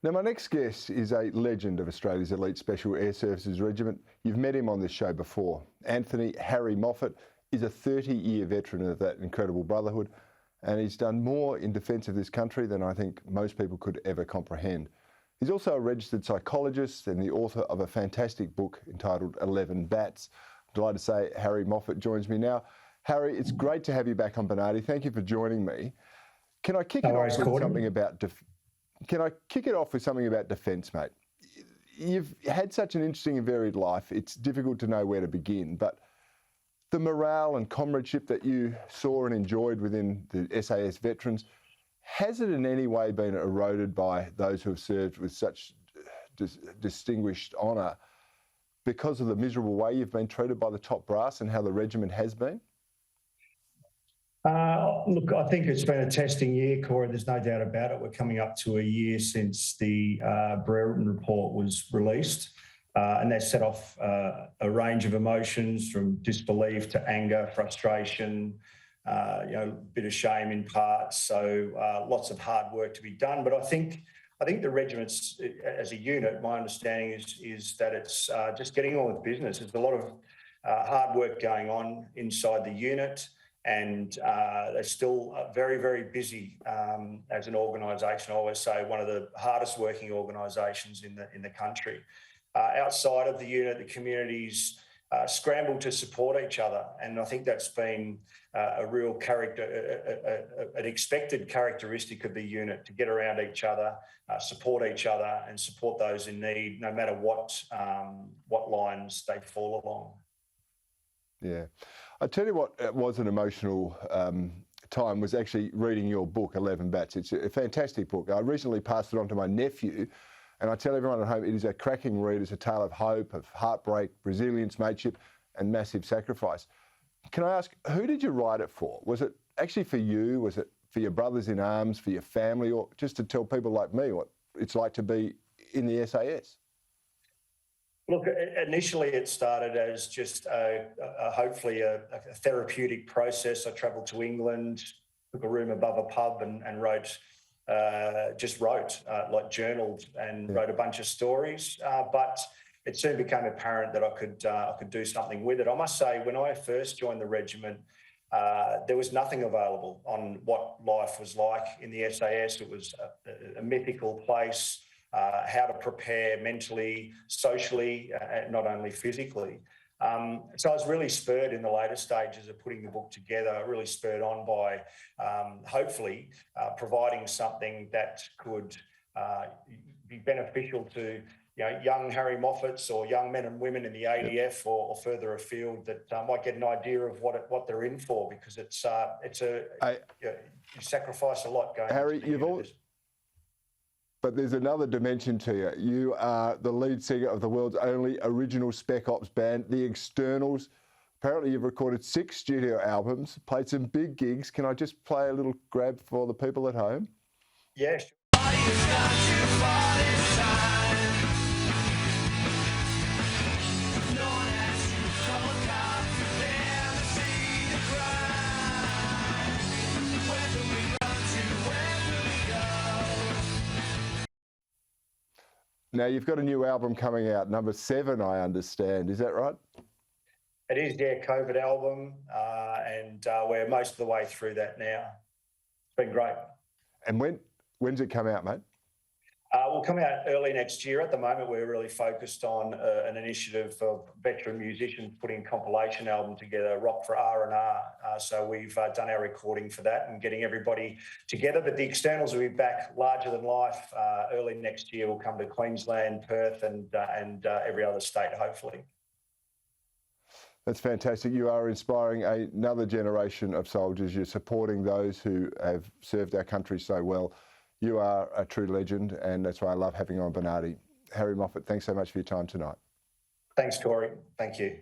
Now, my next guest is a legend of Australia's elite Special Air Services Regiment. You've met him on this show before. Anthony Harry Moffitt is a 30-year veteran of that incredible brotherhood, and he's done more in defence of this country than I think most people could ever comprehend. He's also a registered psychologist and the author of a fantastic book entitled 11 Bats. I'm delighted to say Harry Moffitt joins me now. Harry, it's great to have you back on Bernardi. Thank you for joining me. Can I kick it off with something about defence, mate? You've had such an interesting and varied life, it's difficult to know where to begin, but the morale and comradeship that you saw and enjoyed within the SAS veterans, has it in any way been eroded by those who have served with such distinguished honour because of the miserable way you've been treated by the top brass and how the regiment has been? Look, I think it's been a testing year, Corey. There's no doubt about it. We're coming up to a year since the Brereton report was released, and that set off a range of emotions from disbelief to anger, frustration, a bit of shame in parts. So lots of hard work to be done. But I think the regiment's, as a unit, my understanding is that it's just getting on with business. There's a lot of hard work going on inside the unit. And they're still very, very busy as an organisation. I always say one of the hardest working organisations in the country. Outside of the unit, the communities scramble to support each other, and I think that's been a real an expected characteristic of the unit, to get around each other, support each other, and support those in need, no matter what lines they fall along. Yeah. I tell you what was an emotional time was actually reading your book, 11 Bats. It's a fantastic book. I recently passed it on to my nephew, and I tell everyone at home it is a cracking read. It's a tale of hope, of heartbreak, resilience, mateship, and massive sacrifice. Can I ask, who did you write it for? Was it actually for you? Was it for your brothers in arms, for your family, or just to tell people like me what it's like to be in the SAS? Look, initially it started as just hopefully a therapeutic process. I travelled to England, took a room above a pub and wrote, like journaled and wrote a bunch of stories. But it soon became apparent that I could do something with it. I must say, when I first joined the regiment, there was nothing available on what life was like in the SAS. It was a mythical place. How to prepare mentally, socially, not only physically. So I was really spurred in the later stages of putting the book together, really spurred on by hopefully providing something that could be beneficial to young Harry Moffitts or young men and women in the ADF or further afield that might get an idea of what they're in for, because you sacrifice a lot going. Harry, but there's another dimension to you. You are the lead singer of the world's only original Spec Ops band, The Externals. Apparently you've recorded 6 studio albums, played some big gigs. Can I just play a little grab for the people at home? Yeah, sure. Now, you've got a new album coming out, number 7, I understand. Is that right? It is, yeah, COVID album, and we're most of the way through that now. It's been great. And when's it come out, mate? We'll come out early next year. At the moment, we're really focused on an initiative of veteran musicians putting a compilation album together, Rock for R&R. So we've done our recording for that and getting everybody together. But the Externals will be back larger than life early next year. We'll come to Queensland, Perth, and every other state, hopefully. That's fantastic. You are inspiring another generation of soldiers. You're supporting those who have served our country so well. You are a true legend, and that's why I love having you on Bernardi. Harry Moffitt, thanks so much for your time tonight. Thanks, Corey. Thank you.